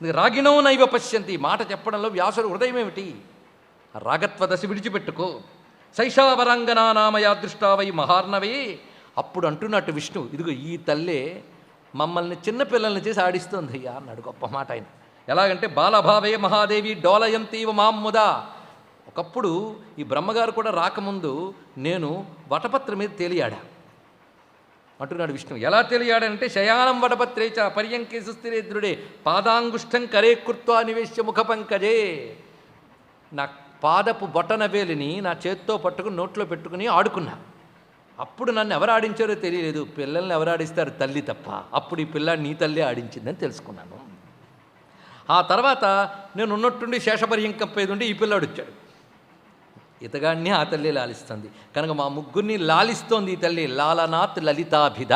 రాగిణో నైవ పశ్యంతి. మాట చెప్పడంలో వ్యాసుడు హృదయం ఏమిటి? రాగత్వ దశ విడిచిపెట్టుకో. శైశావరంగనా నామయా దృష్టావై మహార్ణవే. అప్పుడు అంటున్నట్టు విష్ణు, ఇదిగో ఈ తల్లే మమ్మల్ని చిన్నపిల్లల్ని చేసి ఆడిస్తోంది అయ్యా అన్నాడు. గొప్ప మాట ఆయన. ఎలాగంటే బాలభావే మహాదేవి డోలయంతీవ మామ్ముదా. ఒకప్పుడు ఈ బ్రహ్మగారు కూడా రాకముందు నేను వటపత్ర మీద తేలియాడా అంటున్నాడు విష్ణు. ఎలా తెలియాడంటే శయానం వటపత్రేచ పర్యంకే సుస్థిరేద్రుడే పాదాంగుష్టం కరే కృత్వా నివేశ్య ముఖ పంకజే. నా పాదపు బొటన వేలిని నా చేత్తో పట్టుకుని నోట్లో పెట్టుకుని ఆడుకున్నా. అప్పుడు నన్ను ఎవరు ఆడించారో తెలియలేదు. పిల్లల్ని ఎవరు ఆడిస్తారు? తల్లి తప్ప. అప్పుడు ఈ పిల్లాడు నీ తల్లి ఆడించిందని తెలుసుకున్నాను. ఆ తర్వాత నేను ఉన్నట్టుండి శేషపర్యంకం ఉండి ఈ పిల్లాడు వచ్చాడు. ఇతగాడిని ఆ తల్లి లాలిస్తుంది కనుక మా ముగ్గురిని లాలిస్తోంది ఈ తల్లి. లాలనాథ్ లలితాభిధ.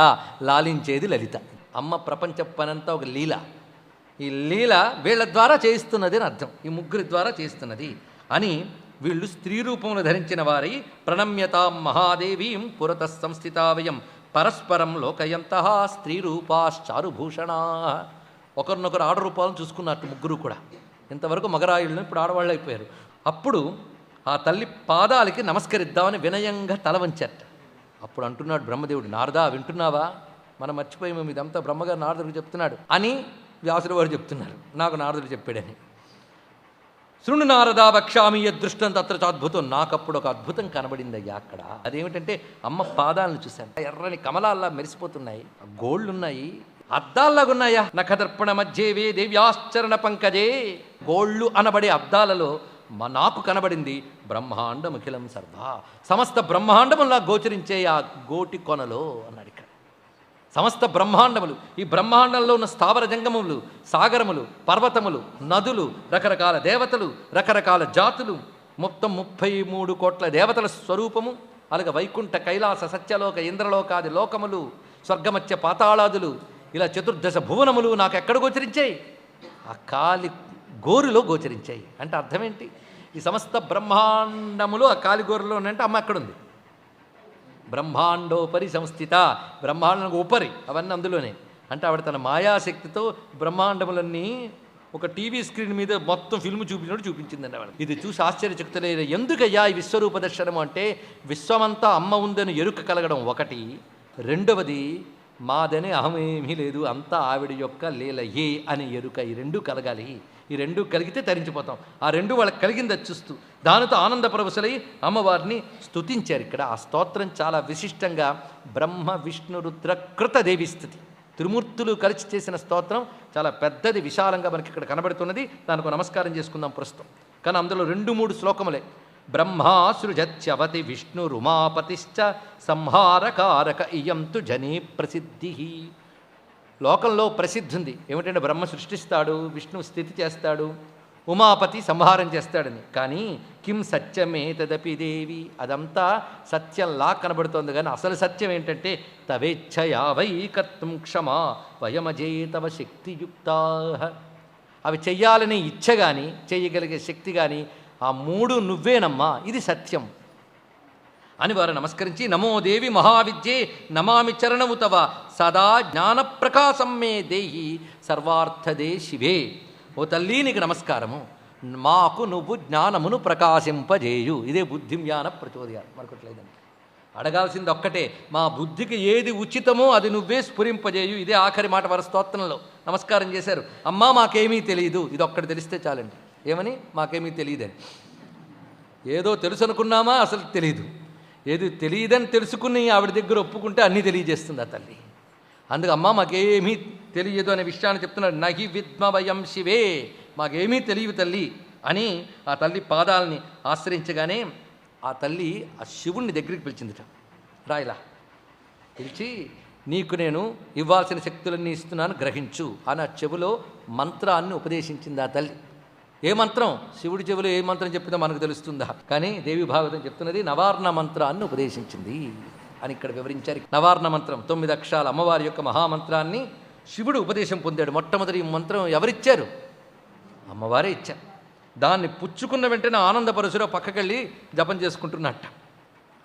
లాలించేది లలిత. అమ్మ ప్రపంచ పనంతా ఒక లీల. ఈ లీల వీళ్ళ ద్వారా చేయిస్తున్నది అని అర్థం. ఈ ముగ్గురి ద్వారా చేస్తున్నది అని వీళ్ళు స్త్రీ రూపమును ధరించిన వారై ప్రణమ్యతాం మహాదేవీం పురత సంస్థితావయం పరస్పరం లోకయంతః స్త్రీ రూపాశ్చారుభూషణా. ఒకరినొకరు ఆడరూపాలను చూసుకున్నట్టు ముగ్గురు కూడా. ఇంతవరకు మగరాయుళ్ళను ఇప్పుడు ఆడవాళ్ళు అయిపోయారు. అప్పుడు ఆ తల్లి పాదాలకి నమస్కరిద్దామని వినయంగా తల వంచారట. అప్పుడు అంటున్నాడు బ్రహ్మదేవుడు, నారదా వింటున్నావా? మనం మర్చిపోయాము, ఇదంతా బ్రహ్మగారు నారదుడికి చెప్తున్నాడు అని వ్యాసుడు వారు చెప్తున్నారు. నాకు నారదుడు చెప్పాడని. శృణు నారదా వక్ష్యామి యదృష్టం తత్ర చాద్భుతం. నాకప్పుడు ఒక అద్భుతం కనబడింది అయ్యా అక్కడ. అదేమిటంటే అమ్మ పాదాలను చూశాను. ఎర్రని కమలాల్లా మెరిసిపోతున్నాయి, గోళ్ళున్నాయి, అద్దాల్లాగున్నాయా. నఖదర్పణ మధ్యేవే దేవ్యాశ్చరణ పంకజే. గోళ్ళు అనబడే అద్దాలలో నాకు కనబడింది బ్రహ్మాండమఖిలం సర్వ. సమస్త బ్రహ్మాండములా గోచరించే ఆ గోటి కొనలో అన్నాడు ఇక్కడ. సమస్త బ్రహ్మాండములు, ఈ బ్రహ్మాండంలో ఉన్న స్థావర జంగములు, సాగరములు, పర్వతములు, నదులు, రకరకాల దేవతలు, రకరకాల జాతులు, మొత్తం 33 కోట్ల దేవతల స్వరూపము, అలాగే వైకుంఠ కైలాస సత్యలోక ఇంద్రలోకాది లోకములు, స్వర్గమత్య పాతాళాదులు, ఇలా 14 భువనములు నాకు ఎక్కడ గోచరించాయి? ఆ కాలి గోరులో గోచరించాయి. అంటే అర్థం ఏంటి? ఈ సమస్త బ్రహ్మాండములు ఆ కాలిగోరులో ఉన్నాయంటే అమ్మ ఎక్కడుంది? బ్రహ్మాండోపరి సంస్థిత. బ్రహ్మాండం ఉపరి అవన్నీ అందులోనే. అంటే ఆవిడ తన మాయాశక్తితో బ్రహ్మాండములన్నీ ఒక టీవీ స్క్రీన్ మీద మొత్తం ఫిల్మ్ చూపించినట్టు చూపించిందండి ఆవిడ. ఇది చూసి ఆశ్చర్యచకితులైన. ఎందుకయ్యా ఈ విశ్వరూప దర్శనము అంటే విశ్వమంతా అమ్మ ఉందని ఎరుక కలగడం ఒకటి, రెండవది మాదని అహమేమీ లేదు, అంతా ఆవిడ యొక్క లీలయే అని ఎరుక. ఈ రెండు కలగాలి. ఈ రెండు కలిగితే తరించిపోతాం. ఆ రెండు వాళ్ళకి కలిగింది చూస్తూ దానితో ఆనందపరవశులై అమ్మవారిని స్తుతించారు. ఇక్కడ ఆ స్తోత్రం చాలా విశిష్టంగా బ్రహ్మ విష్ణు రుద్ర కృత దేవి స్థుతి, త్రిమూర్తులు కలిసి చేసిన స్తోత్రం చాలా పెద్దది, విశాలంగా మనకి ఇక్కడ కనబడుతున్నది. దానికి నమస్కారం చేసుకుందాం ప్రస్తుతం. కానీ అందులో 2-3 శ్లోకములే. బ్రహ్మా సృజత్యవతి విష్ణురుమాపతిశ్చ సంహారకారక ఇయంతు జనే ప్రసిద్ధి. లోకంలో ప్రసిద్ధి ఉంది ఏమిటంటే బ్రహ్మ సృష్టిస్తాడు, విష్ణు స్థితి చేస్తాడు, ఉమాపతి సంహారం చేస్తాడని. కానీ కిం సత్యమే తదపి దేవి, అదంతా సత్యంలా కనబడుతోంది. కానీ అసలు సత్యం ఏంటంటే తవేచ్ఛయా వై కర్తుం క్షమా వయమజే తవ శక్తియుక్తా. అవి చెయ్యాలనే ఇచ్ఛ కానీ చేయగలిగే శక్తి కానీ ఆ 3 నువ్వేనమ్మా, ఇది సత్యం అని వారు నమస్కరించి నమో దేవి మహావిద్యే నమామి చరణము తవ సదా జ్ఞానప్రకాశం మే దేహి సర్వార్థదే శివే. ఓ తల్లి నీకు నమస్కారము, మాకు నువ్వు జ్ఞానమును ప్రకాశింపజేయు. ఇదే బుద్ధి జ్ఞాన ప్రచోదయాలు. మరొకట్లేదండి. అడగాల్సింది ఒక్కటే, మా బుద్ధికి ఏది ఉచితమో అది నువ్వే స్ఫురింపజేయు. ఇదే ఆఖరి మాట వారి స్తోత్రంలో నమస్కారం చేశారు. అమ్మా మాకేమీ తెలియదు, ఇది ఒక్కటి తెలిస్తే చాలండి. ఏమని? మాకేమీ తెలియదని. ఏదో తెలుసు అనుకున్నామా, అసలు తెలియదు. ఏది తెలియదని తెలుసుకుని ఆవిడ దగ్గర ఒప్పుకుంటే అన్నీ తెలియజేస్తుంది ఆ తల్లి. అందుకు అమ్మ మాకేమీ తెలియదు అనే విషయాన్ని చెప్తున్నాడు. నహి విద్మవయం శివే, మాకేమీ తెలియదు తల్లి అని ఆ తల్లి పాదాలని ఆశ్రయించగానే ఆ తల్లి ఆ శివుణ్ణి దగ్గరికి పిలిచిందిట. రాయిలా పిలిచి నీకు నేను ఇవ్వాల్సిన శక్తులన్నీ ఇస్తున్నాను గ్రహించు అని ఆ చెవులో మంత్రాన్ని ఉపదేశించింది ఆ తల్లి. ఏ మంత్రం? శివుడి చెవులో ఏ మంత్రం చెప్పినా మనకు తెలుస్తుందా? కానీ దేవి భాగవతం చెప్తున్నది నవార్ణ మంత్రాన్ని ఉపదేశించింది అని ఇక్కడ వివరించారు. నవార్ణ మంత్రం 9 అక్షరాల అమ్మవారి యొక్క మహామంత్రాన్ని శివుడు ఉపదేశం పొందాడు. మొట్టమొదటి మంత్రం ఎవరిచ్చారు? అమ్మవారే ఇచ్చారు. దాన్ని పుచ్చుకున్న వెంటనే ఆనందపరచులో పక్కకెళ్ళి జపం చేసుకుంటున్నట్ట.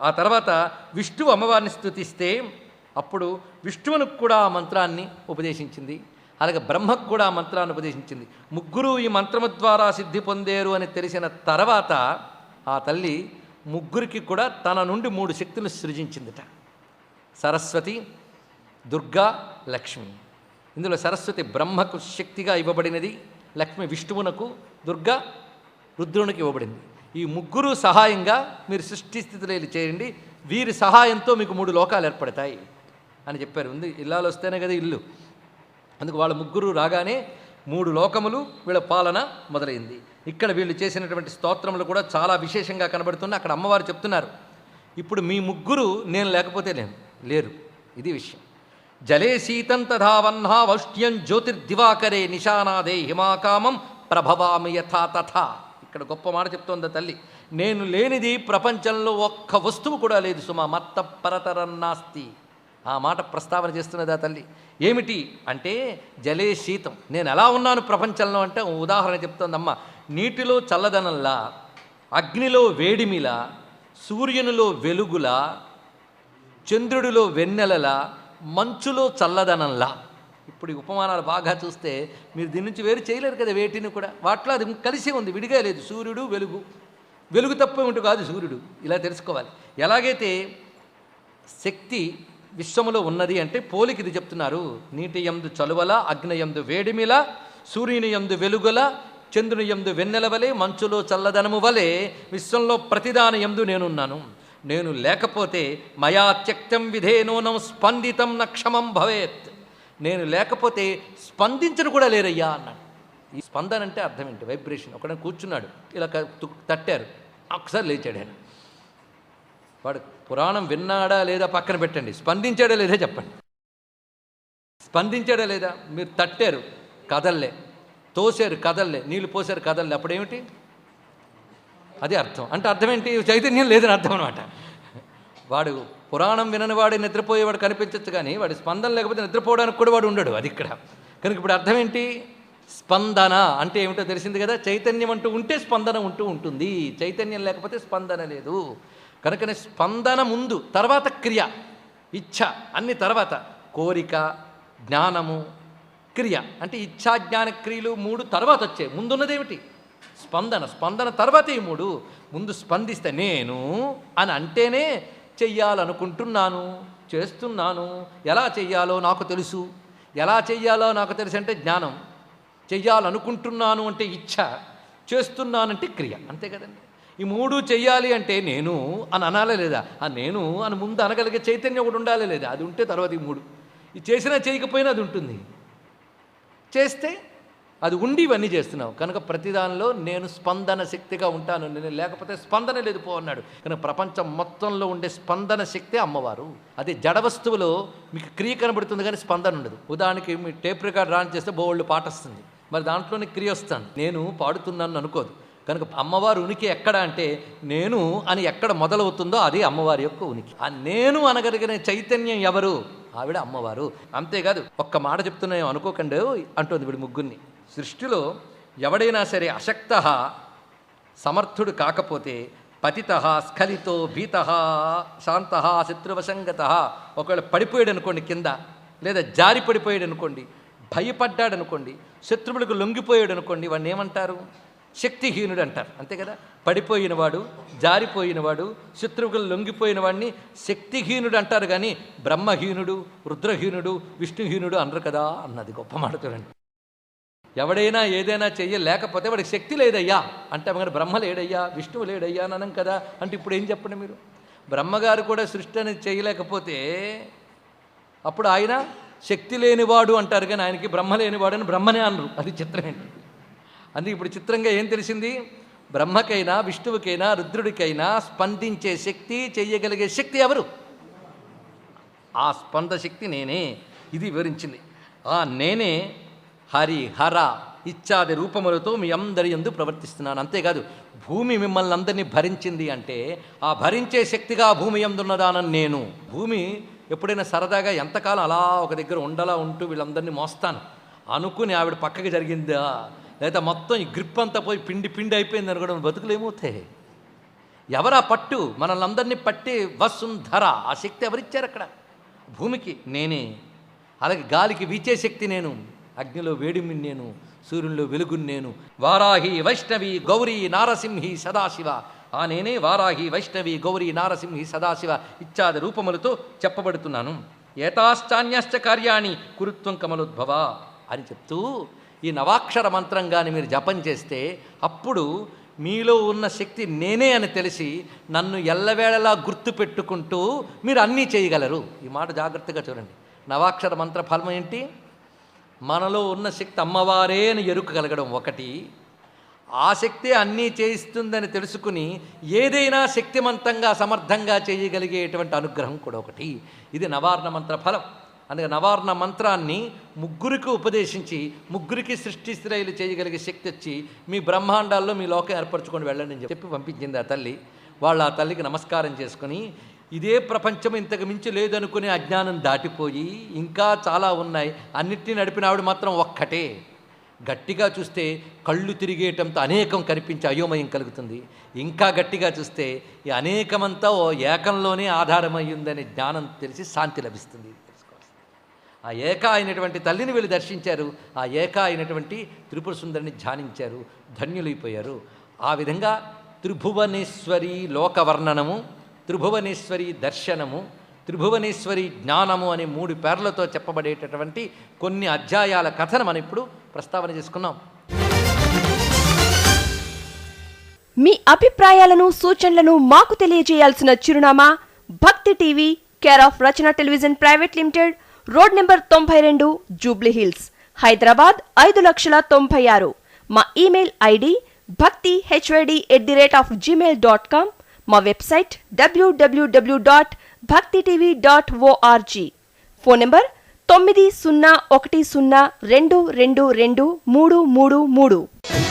ఆ తర్వాత విష్ణువు అమ్మవారిని స్తుతిస్తే అప్పుడు విష్ణువునికి కూడా ఆ మంత్రాన్ని ఉపదేశించింది. అలాగే బ్రహ్మకు కూడా ఆ మంత్రాన్ని ఉపదేశించింది. ముగ్గురు ఈ మంత్రము ద్వారా సిద్ధి పొందేరు అని తెలిసిన తర్వాత ఆ తల్లి ముగ్గురికి కూడా తన నుండి 3 శక్తులు సృజించిందిట. సరస్వతి, దుర్గా, లక్ష్మి. ఇందులో సరస్వతి బ్రహ్మకు శక్తిగా ఇవ్వబడినది, లక్ష్మి విష్ణువునకు, దుర్గా రుద్రునికి ఇవ్వబడింది. ఈ ముగ్గురు సహాయంగా మీరు సృష్టి స్థితిలో చేయండి, వీరి సహాయంతో మీకు 3 లోకాలు ఏర్పడతాయి అని చెప్పారు. ఉంది ఇల్లాలు వస్తేనే కదా ఇల్లు. అందుకు వాళ్ళ ముగ్గురు రాగానే 3 లోకములు వీళ్ళ పాలన మొదలైంది. ఇక్కడ వీళ్ళు చేసినటువంటి స్తోత్రములు కూడా చాలా విశేషంగా కనబడుతున్నాయి. అక్కడ అమ్మవారు చెప్తున్నారు, ఇప్పుడు మీ ముగ్గురు నేను లేకపోతే లేరు. ఇది విషయం. జలే శీతం తథావహ్నా వౌష్ట్యం జ్యోతిర్దివాకరే నిశానాదే హిమాకామం ప్రభవామి యథా తథా. ఇక్కడ గొప్ప మాట చెప్తోంది తల్లి. నేను లేనిది ప్రపంచంలో ఒక్క వస్తువు కూడా లేదు సుమా, మత్త పరతరన్నాస్తి. ఆ మాట ప్రస్తావన చేస్తున్నది ఆ తల్లి. ఏమిటి అంటే జలే శీతం, నేను ఎలా ఉన్నాను ప్రపంచంలో అంటే ఉదాహరణ చెప్తోందమ్మ. నీటిలో చల్లదనంలా, అగ్నిలో వేడిమిలా, సూర్యునిలో వెలుగులా, చంద్రుడిలో వెన్నెలలా, మంచులో చల్లదనంలా. ఇప్పుడు ఈ ఉపమానాలు బాగా చూస్తే మీరు దీని నుంచి వేరు చేయలేరు కదా వేటిని కూడా. వాటిలో అది కలిసి ఉంది, విడిగా లేదు. సూర్యుడు వెలుగు తప్ప ఉంటూ కాదు సూర్యుడు. ఇలా తెలుసుకోవాలి. ఎలాగైతే శక్తి విశ్వములో ఉన్నది అంటే పోలిక ఇది చెప్తున్నారు. నీటి యందు చలువల, అగ్ని యందు వేడిమిల, సూర్యుని యందు వెలుగుల, చంద్రుని యందు వెన్నెల వలె, మంచులో చల్లదనము వలె విశ్వంలో ప్రతిదాని యందు నేనున్నాను. నేను లేకపోతే మయా త్యక్తం విధేనోనం స్పందితం నక్షమం భవేత్. నేను లేకపోతే స్పందించను కూడా లేరయ్యా అన్నాడు. ఈ స్పందన అంటే అర్థం ఏంటి? వైబ్రేషన్. ఒకడే కూర్చున్నాడు, ఇలా తట్టారు, ఒకసారి లేచాడు ఆయన. వాడు పురాణం విన్నాడా లేదా పక్కన పెట్టండి, స్పందించాడా లేదా చెప్పండి. స్పందించాడా లేదా? మీరు తట్టారు, కదల్లే, తోసారు, కదల్లే, నీళ్ళు పోసారు, కదల్లే, అప్పుడేమిటి? అదే అర్థం. అంటే అర్థం ఏంటి? చైతన్యం లేదని అర్థం అనమాట. వాడు పురాణం వినని వాడు నిద్రపోయేవాడు కనిపించచ్చు, కానీ వాడి స్పందన లేకపోతే నిద్రపోవడానికి కూడా వాడు ఉండడు. అది ఇక్కడ. కనుక ఇప్పుడు అర్థం ఏంటి? స్పందన అంటే ఏమిటో తెలిసింది కదా. చైతన్యం అంటూ ఉంటే స్పందన ఉంటూ ఉంటుంది, చైతన్యం లేకపోతే స్పందన లేదు. కనుకనే స్పందన ముందు, తర్వాత క్రియ, ఇచ్ఛ అన్ని తర్వాత. కోరిక, జ్ఞానము, క్రియ. అంటే ఇచ్ఛా జ్ఞాన క్రియలు 3 తర్వాత వచ్చాయి. ముందున్నదేమిటి? స్పందన. స్పందన తర్వాత ఈ 3. ముందు స్పందిస్తే నేను అని అంటేనే చెయ్యాలనుకుంటున్నాను, చేస్తున్నాను. ఎలా చెయ్యాలో నాకు తెలుసు. ఎలా చెయ్యాలో నాకు తెలుసు అంటే జ్ఞానం. చెయ్యాలనుకుంటున్నాను అంటే ఇచ్ఛ, చేస్తున్నానంటే క్రియ. అంతే కదండి. ఈ 3 చెయ్యాలి అంటే నేను అని అనాలే లేదా? ఆ నేను అని ముందు అనగలిగే చైతన్యం ఒకటి ఉండాలి లేదా? అది ఉంటే తర్వాత ఈ 3. ఇది చేసినా చేయకపోయినా అది ఉంటుంది. చేస్తే అది ఉండి ఇవన్నీ చేస్తున్నావు. కనుక ప్రతిదానిలో నేను స్పందన శక్తిగా ఉంటాను. నేను లేకపోతే స్పందన లేదు పో అన్నాడు. కనుక ప్రపంచం మొత్తంలో ఉండే స్పందన శక్తి అమ్మవారు. అదే జడ వస్తువులో మీకు క్రియ కనబడుతుంది కానీ స్పందన ఉండదు. ఉదాహరణకి మీ టేప్ రికార్డ్ రాన్ చేస్తే బోళ్ళు పాట వస్తుంది, మరి దాంట్లోనే క్రియ వస్తాను. నేను పాడుతున్నాను అనుకోదు. కనుక అమ్మవారు ఉనికి ఎక్కడ అంటే నేను అని ఎక్కడ మొదలవుతుందో అదే అమ్మవారి యొక్క ఉనికి. ఆ నేను అనగలిగిన చైతన్యం ఎవరు? ఆవిడ అమ్మవారు. అంతేకాదు, ఒక్క మాట చెప్తున్నాయో అనుకోకండి అంటుంది వీడి ముగ్గురిని. సృష్టిలో ఎవడైనా సరే అశక్త సమర్థుడు కాకపోతే పతిత స్ఖలితో భీత శాంత శత్రువశంగత, ఒకవేళ పడిపోయాడు అనుకోండి కింద, లేదా జారి పడిపోయాడు అనుకోండి, భయపడ్డాడు అనుకోండి, శత్రువులకు లొంగిపోయాడు అనుకోండి, వాడిని ఏమంటారు? శక్తిహీనుడు అంటారు. అంతే కదా. పడిపోయినవాడు, జారిపోయినవాడు, శత్రువులు లొంగిపోయిన వాడిని శక్తిహీనుడు అంటారు, కానీ బ్రహ్మహీనుడు, రుద్రహీనుడు, విష్ణుహీనుడు అనరు కదా అన్నది గొప్ప మాట చూడండి. ఎవడైనా ఏదైనా చెయ్యలేకపోతే వాడికి శక్తి లేదయ్యా అంటే మరి బ్రహ్మ లేడయ్యా, విష్ణువు లేడయ్యా అని అనం కదా. అంటే ఇప్పుడు ఏం చెప్పండి మీరు? బ్రహ్మగారు కూడా సృష్టి అనేది చేయలేకపోతే అప్పుడు ఆయన శక్తి లేనివాడు అంటారు, కానీ ఆయనకి బ్రహ్మ లేనివాడు అని బ్రహ్మనే అనరు. అది చిత్రం ఏంటి? అందుకే ఇప్పుడు చిత్రంగా ఏం తెలిసింది? బ్రహ్మకైనా, విష్ణువుకైనా, రుద్రుడికైనా స్పందించే శక్తి, చెయ్యగలిగే శక్తి ఎవరు? ఆ స్పంద శక్తి నేనే. ఇది వివరించింది. ఆ నేనే హరి, హర ఇత్యాది రూపములతో మీ అందరి యందు ప్రవర్తిస్తున్నాను. అంతేకాదు, భూమి మిమ్మల్ని అందరినీ భరించింది అంటే ఆ భరించే శక్తిగా భూమి యందున్నదానని నేను. భూమి ఎప్పుడైనా సరదాగా ఎంతకాలం అలా ఒక దగ్గర ఉండలా ఉంటూ వీళ్ళందరినీ మోస్తాను అనుకుని ఆవిడ పక్కకి జరిగిందా, లేదా మొత్తం ఈ గ్రిప్ అంతా పోయి పిండి పిండి అయిపోయింది అనుకోవడం, బతుకులు ఏమవుతాయి? ఎవరా పట్టు? మనల్ని అందరినీ పట్టి వసుంధర, ఆ శక్తి ఎవరిచ్చారు అక్కడ? భూమికి నేనే. అలాగే గాలికి వీచే శక్తి నేను, అగ్నిలో వేడిమి నేను, సూర్యుల్లో వెలుగుని నేను, వారాహి వైష్ణవి గౌరీ నారసింహి సదాశివ. ఆ నేనే వారాహి వైష్ణవి గౌరీ నారసింహి సదాశివ ఇత్యాది రూపములతో చెప్పబడుతున్నాను. ఏతాశ్చాన్యాశ్చ కార్యాణి కురుత్వం కమలోద్భవ అని చెప్తూ ఈ నవాక్షర మంత్రంగాని మీరు జపం చేస్తే అప్పుడు మీలో ఉన్న శక్తి నేనే అని తెలిసి నన్ను ఎల్లవేళలా గుర్తు పెట్టుకుంటూ మీరు అన్నీ చేయగలరు. ఈ మాట జాగ్రత్తగా చూడండి. నవాక్షర మంత్ర ఫలం ఏంటి? మనలో ఉన్న శక్తి అమ్మవారే అని ఎరుక కలగడం ఒకటి, ఆ శక్తి అన్నీ చేయిస్తుందని తెలుసుకుని ఏదైనా శక్తిమంతంగా సమర్థంగా చేయగలిగేటువంటి అనుగ్రహం కూడా ఒకటి. ఇది నవార్ణ మంత్ర ఫలం. అందుకే నవార్ణ మంత్రాన్ని ముగ్గురికి ఉపదేశించి ముగ్గురికి సృష్టి స్థిరయలు చేయగలిగే శక్తి వచ్చి మీ బ్రహ్మాండాల్లో మీ లోకం ఏర్పరచుకొని వెళ్ళండి అని చెప్పి పంపించింది ఆ తల్లి. వాళ్ళు ఆ తల్లికి నమస్కారం చేసుకుని ఇదే ప్రపంచం ఇంతకు మించి లేదనుకునే అజ్ఞానం దాటిపోయి ఇంకా చాలా ఉన్నాయి, అన్నిటినీ నడిపిన ఆవిడ మాత్రం ఒక్కటే. గట్టిగా చూస్తే కళ్ళు తిరిగేటంతో అనేకం కనిపించే అయోమయం కలుగుతుంది. ఇంకా గట్టిగా చూస్తే ఈ అనేకమంతా ఓ ఏకంలోనే ఆధారమయ్యిందనే జ్ఞానం తెలిసి శాంతి లభిస్తుంది. ఆ ఏక అయినటువంటి తల్లిని వీళ్ళు దర్శించారు. ఆ ఏక అయినటువంటి త్రిపుర సుందరిని ధ్యానించారు, ధన్యులైపోయారు. ఆ విధంగా త్రిభువనేశ్వరి లోకవర్ణనము, త్రిభువనేశ్వరి దర్శనము, త్రిభువనేశ్వరి జ్ఞానము అనే 3 పేర్లతో చెప్పబడేటటువంటి కొన్ని అధ్యాయాల కథను మనం ఇప్పుడు ప్రస్తావన చేసుకున్నాం. మీ అభిప్రాయాలను సూచనలను మాకు తెలియజేయాల్సిన చిరునామా భక్తి TV, care of Rachana television private limited, road number 92, Jubilee hills, Hyderabad 5,96,000. మా ఇమెయిల్ ఐడి bhaktihyd@gmail.com. మా వెబ్సైట్ www.bhaktitv.org. Phone number 901012222333.